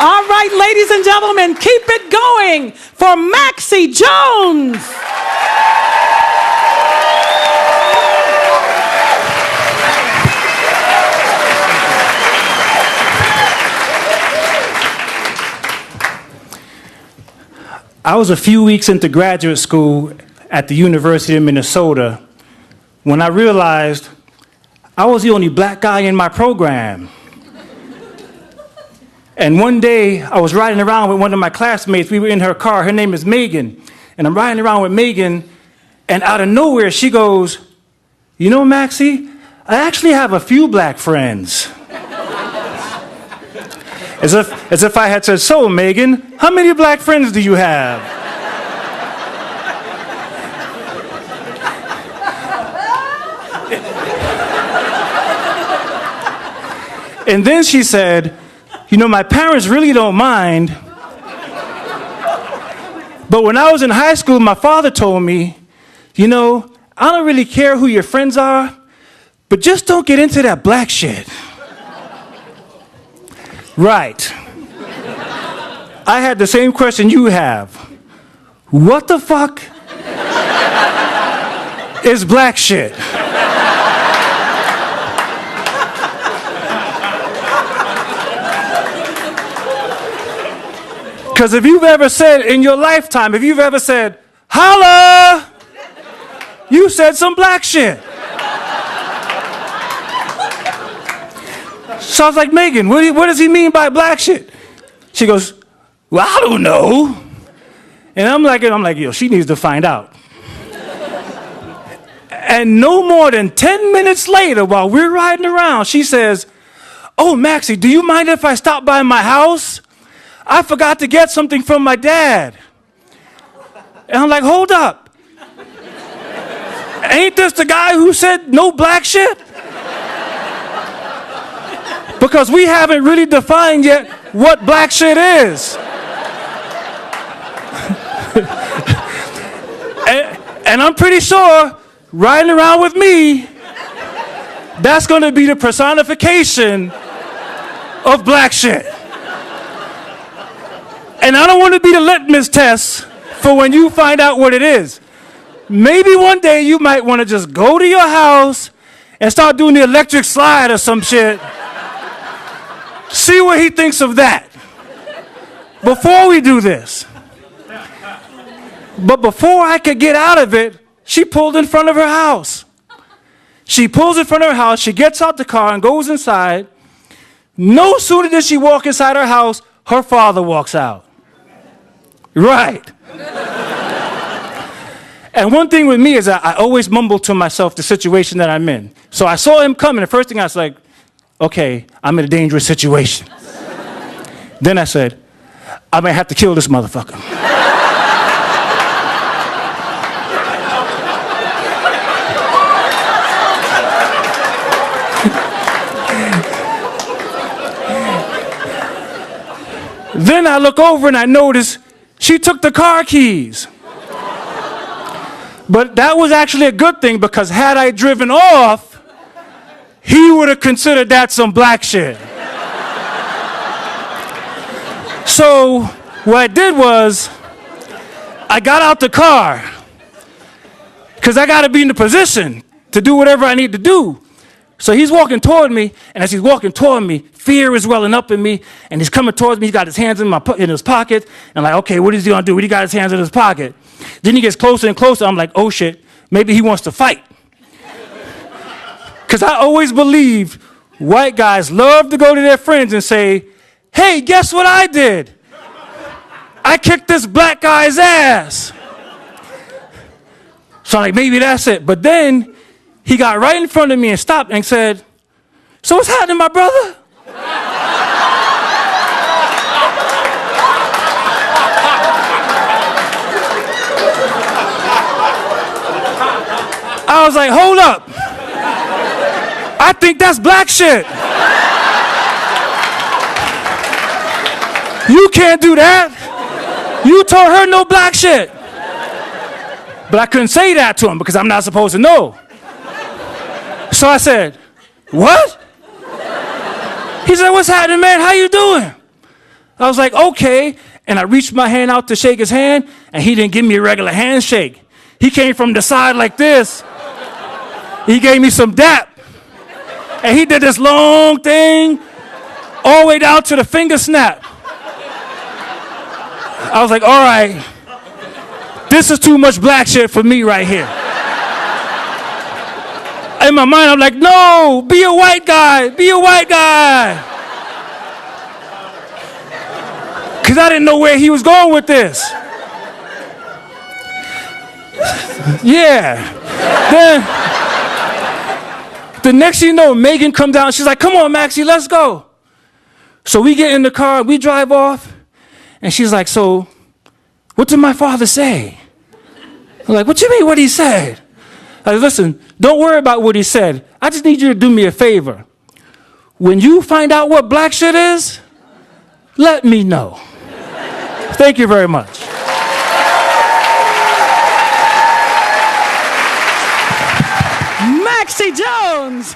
All right, ladies and gentlemen, keep it going for Maxie Jones. I was a few weeks into graduate school at the University of Minnesota when I realized I was the only black guy in my program. And one day, I was riding around with one of my classmates. We were in her car. Her name is Megan. And I'm riding around with Megan, and out of nowhere, she goes, "You know, Maxie, I actually have a few black friends." As if I had said, "So, Megan, how many black friends do you have?" And then she said, "You know, my parents really don't mind. But when I was in high school, my father told me, you know, I don't really care who your friends are, but just don't get into that black shit." Right. I had the same question you have. What the fuck is black shit? Because if you've ever said in your lifetime, if you've ever said, "Holla," you said some black shit. So I was like, "Megan, what does he mean by black shit?" She goes, "Well, I don't know." And I'm like, yo, she needs to find out. And no more than 10 minutes later, while we're riding around, she says, "Oh, Maxie, do you mind if I stop by my house? I forgot to get something from my dad." And I'm like, "Hold up. Ain't this the guy who said no black shit?" Because we haven't really defined yet what black shit is. and I'm pretty sure riding around with me, that's going to be the personification of black shit. And I don't want to be the litmus test for when you find out what it is. Maybe one day you might want to just go to your house and start doing the electric slide or some shit. See what he thinks of that before we do this. But before I could get out of it, she pulled in front of her house. She pulls in front of her house, she gets out the car and goes inside. No sooner does she walk inside her house, her father walks out. Right. And one thing with me is I always mumble to myself the situation that I'm in. So I saw him coming. The first thing I was like, okay, I'm in a dangerous situation. Then I said, I might have to kill this motherfucker. Then I look over and I notice she took the car keys. But that was actually a good thing, because had I driven off, he would have considered that some black shit. So what I did was I got out the car, because I got to be in the position to do whatever I need to do. So he's walking toward me, and as he's walking toward me, fear is welling up in me, and he's coming towards me. He's got his hands in his pocket, and I'm like, okay, what is he gonna do? What he got his hands in his pocket? Then he gets closer and closer. I'm like, oh shit, maybe he wants to fight. Because I always believe white guys love to go to their friends and say, hey, guess what I did? I kicked this black guy's ass. So I'm like, maybe that's it. But then he got right in front of me and stopped and said, so what's happening, my brother? I was like, hold up. I think that's black shit. You can't do that. You told her no black shit. But I couldn't say that to him because I'm not supposed to know. So I said, what? He said, what's happening, man? How you doing? I was like, okay. And I reached my hand out to shake his hand, and he didn't give me a regular handshake. He came from the side like this. He gave me some dap. And he did this long thing all the way down to the finger snap. I was like, all right, this is too much black shit for me right here. In my mind, I'm like, no, be a white guy, be a white guy. Because I didn't know where he was going with this. Yeah. Then, the next thing you know, Megan comes down. She's like, come on, Maxie, let's go. So we get in the car, we drive off. And she's like, so what did my father say? I'm like, what you mean what he said? I said, listen, don't worry about what he said. I just need you to do me a favor. When you find out what black shit is, let me know. Thank you very much. Maxie Jones.